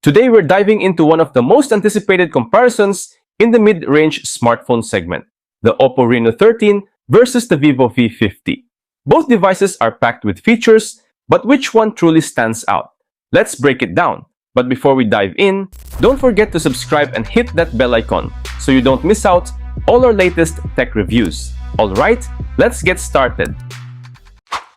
Today we're diving into one of the most anticipated comparisons in the mid-range smartphone segment, the Oppo Reno 13 versus the Vivo V50. Both devices are packed with features, but which one truly stands out? Let's break it down. But before we dive in, don't forget to subscribe and hit that bell icon so you don't miss out all our latest tech reviews. Alright, let's get started.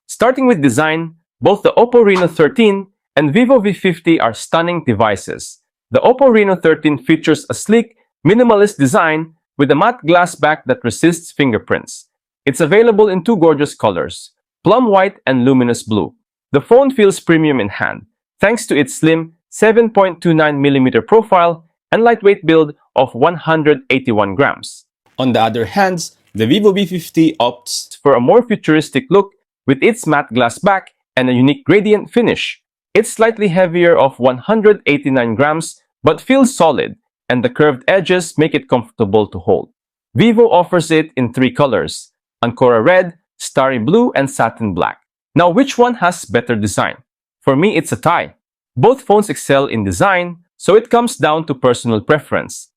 Starting with design, both the Oppo Reno 13 and Vivo V50 are stunning devices. The Oppo Reno 13 features a sleek, minimalist design with a matte glass back that resists fingerprints. It's available in two gorgeous colors, plum white and luminous blue. The phone feels premium in hand, thanks to its slim 7.29mm profile and lightweight build of 181 grams. On the other hand, the Vivo V50 opts for a more futuristic look with its matte glass back and a unique gradient finish. It's slightly heavier of 189 grams but feels solid, and the curved edges make it comfortable to hold. Vivo offers it in three colors: Ancora Red, Starry Blue, and Satin Black. Now, which one has better design? For me, it's a tie. Both phones excel in design, so it comes down to personal preference.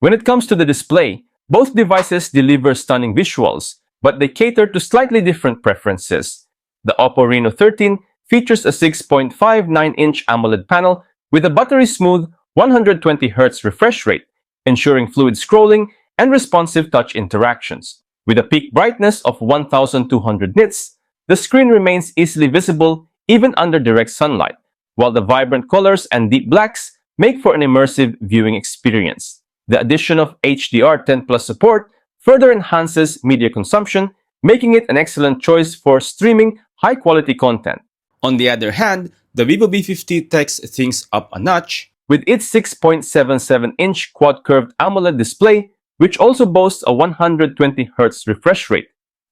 When it comes to the display, both devices deliver stunning visuals, but they cater to slightly different preferences. The Oppo Reno 13 features a 6.59-inch AMOLED panel with a buttery-smooth 120Hz refresh rate, ensuring fluid scrolling and responsive touch interactions. With a peak brightness of 1200 nits, the screen remains easily visible even under direct sunlight, while the vibrant colors and deep blacks make for an immersive viewing experience. The addition of HDR10+ support further enhances media consumption, making it an excellent choice for streaming high-quality content. On the other hand, the Vivo V50 takes things up a notch with its 6.77-inch quad-curved AMOLED display, which also boasts a 120Hz refresh rate.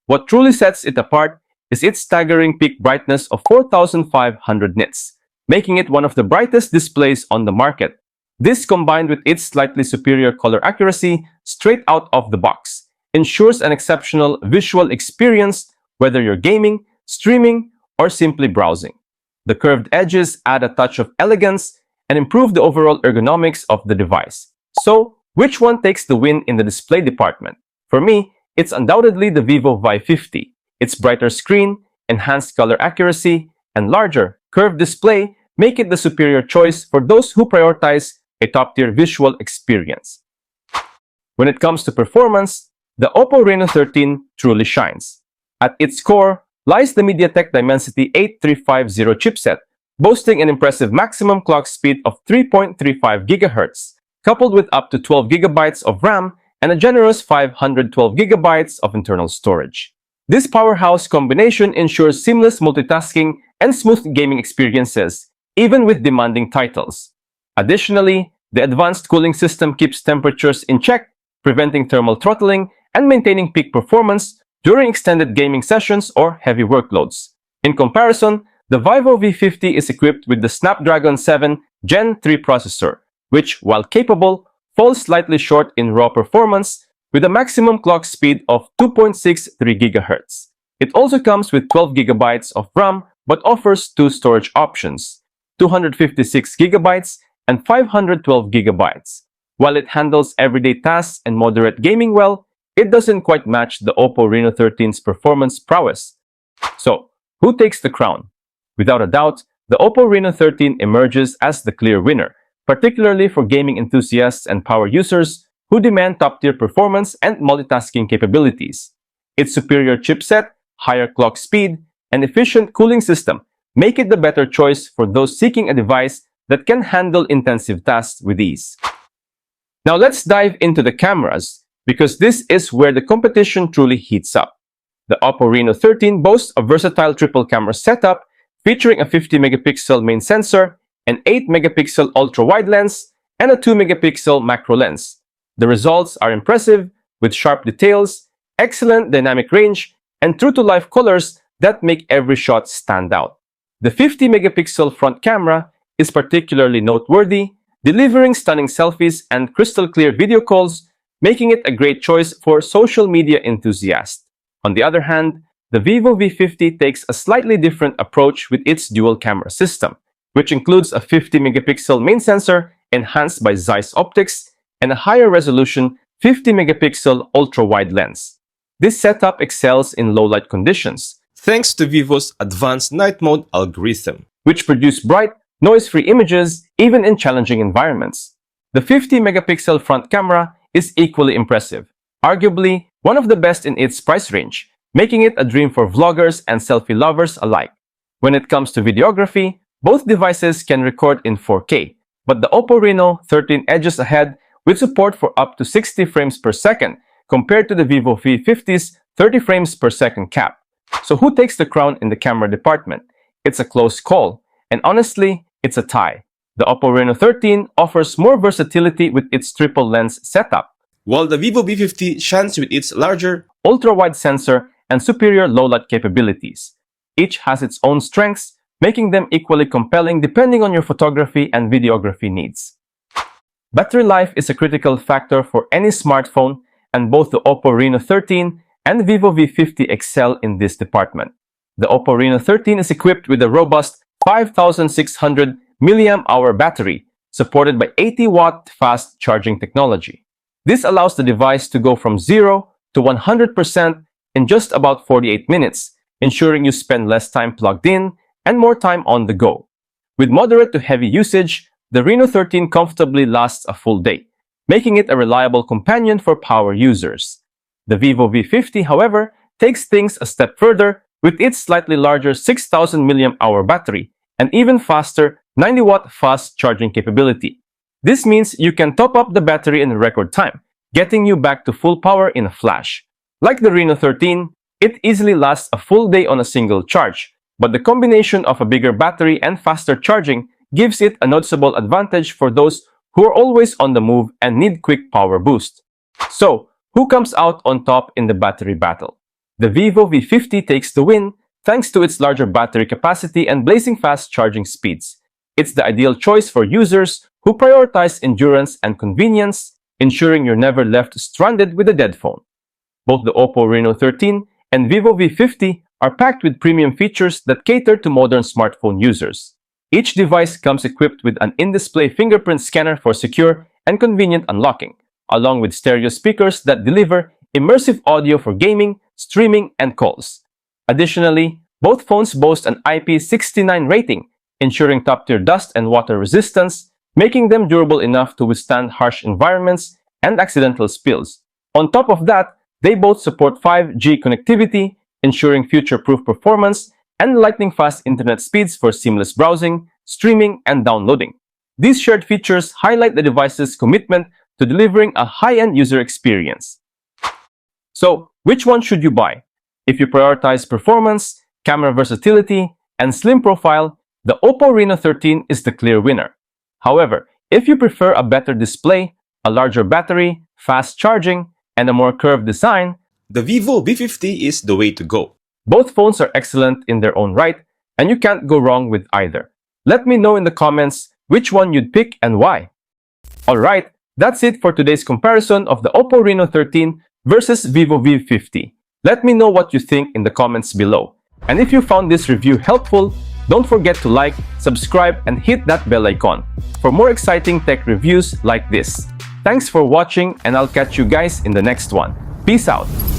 What truly sets it apart is its staggering peak brightness of 4500 nits, making it one of the brightest displays on the market. This, combined with its slightly superior color accuracy straight out of the box, ensures an exceptional visual experience whether you're gaming, streaming, or simply browsing. The curved edges add a touch of elegance and improve the overall ergonomics of the device. So, which one takes the win in the display department? For me, it's undoubtedly the Vivo V50. Its brighter screen, enhanced color accuracy, and larger, curved display make it the superior choice for those who prioritize a top-tier visual experience. When it comes to performance, the Oppo Reno 13 truly shines. At its core lies the MediaTek Dimensity 8350 chipset, boasting an impressive maximum clock speed of 3.35 GHz, coupled with up to 12 GB of RAM and a generous 512 GB of internal storage. This powerhouse combination ensures seamless multitasking and smooth gaming experiences, even with demanding titles. Additionally, the advanced cooling system keeps temperatures in check, preventing thermal throttling and maintaining peak performance during extended gaming sessions or heavy workloads. In comparison, the Vivo V50 is equipped with the Snapdragon 7 Gen 3 processor, which, while capable, falls slightly short in raw performance with a maximum clock speed of 2.63 GHz. It also comes with 12 GB of RAM but offers two storage options, 256 GB and 512 GB. While it handles everyday tasks and moderate gaming well, it doesn't quite match the Oppo Reno 13's performance prowess. So, who takes the crown? Without a doubt, the Oppo Reno 13 emerges as the clear winner, particularly for gaming enthusiasts and power users who demand top-tier performance and multitasking capabilities. Its superior chipset, higher clock speed, and efficient cooling system make it the better choice for those seeking a device that can handle intensive tasks with ease. Now let's dive into the cameras, because this is where the competition truly heats up. The Oppo Reno 13 boasts a versatile triple camera setup featuring a 50-megapixel main sensor, an 8-megapixel ultra-wide lens, and a 2-megapixel macro lens. The results are impressive, with sharp details, excellent dynamic range, and true-to-life colors that make every shot stand out. The 50-megapixel front camera is particularly noteworthy, delivering stunning selfies and crystal-clear video calls, making it a great choice for social media enthusiasts. On the other hand, the Vivo V50 takes a slightly different approach with its dual camera system. which includes a 50-megapixel main sensor enhanced by Zeiss optics and a higher resolution 50-megapixel ultra-wide lens. This setup excels in low-light conditions thanks to Vivo's advanced night mode algorithm, which produce bright, noise-free images even in challenging environments. The 50-megapixel front camera is equally impressive, arguably one of the best in its price range, making it a dream for vloggers and selfie lovers alike. When it comes to videography, both devices can record in 4K, but the Oppo Reno 13 edges ahead with support for up to 60 frames per second compared to the Vivo V50's 30 frames per second cap. So who takes the crown in the camera department? It's a close call, and honestly, it's a tie. The Oppo Reno 13 offers more versatility with its triple lens setup, while the Vivo V50 shines with its larger, ultra-wide sensor and superior low-light capabilities. Each has its own strengths, making them equally compelling depending on your photography and videography needs. Battery life is a critical factor for any smartphone, and both the Oppo Reno 13 and the Vivo V50 excel in this department. The Oppo Reno 13 is equipped with a robust 5,600 mAh battery, supported by 80-watt fast charging technology. This allows the device to go from 0 to 100% in just about 48 minutes, ensuring you spend less time plugged in and more time on the go. With moderate to heavy usage, the Reno 13 comfortably lasts a full day, making it a reliable companion for power users. The Vivo V50, however, takes things a step further with its slightly larger 6,000 mAh battery and even faster 90-watt fast charging capability. This means you can top up the battery in record time, getting you back to full power in a flash. Like the Reno 13, it easily lasts a full day on a single charge, but the combination of a bigger battery and faster charging gives it a noticeable advantage for those who are always on the move and need quick power boost. So, who comes out on top in the battery battle? The Vivo V50 takes the win thanks to its larger battery capacity and blazing fast charging speeds. It's the ideal choice for users who prioritize endurance and convenience, ensuring you're never left stranded with a dead phone. Both the Oppo Reno 13 and Vivo V50 are packed with premium features that cater to modern smartphone users. Each device comes equipped with an in-display fingerprint scanner for secure and convenient unlocking, along with stereo speakers that deliver immersive audio for gaming, streaming, and calls. Additionally, both phones boast an IP69 rating, ensuring top-tier dust and water resistance, making them durable enough to withstand harsh environments and accidental spills. On top of that, they both support 5G connectivity, ensuring future-proof performance and lightning-fast internet speeds for seamless browsing, streaming, and downloading. These shared features highlight the device's commitment to delivering a high-end user experience. So, which one should you buy? If you prioritize performance, camera versatility, and slim profile, the Oppo Reno 13 is the clear winner. However, if you prefer a better display, a larger battery, fast charging, and a more curved design, the Vivo V50 is the way to go. Both phones are excellent in their own right, and you can't go wrong with either. Let me know in the comments which one you'd pick and why. Alright, that's it for today's comparison of the Oppo Reno 13 versus Vivo V50. Let me know what you think in the comments below. And if you found this review helpful, don't forget to like, subscribe, and hit that bell icon for more exciting tech reviews like this. Thanks for watching, and I'll catch you guys in the next one. Peace out!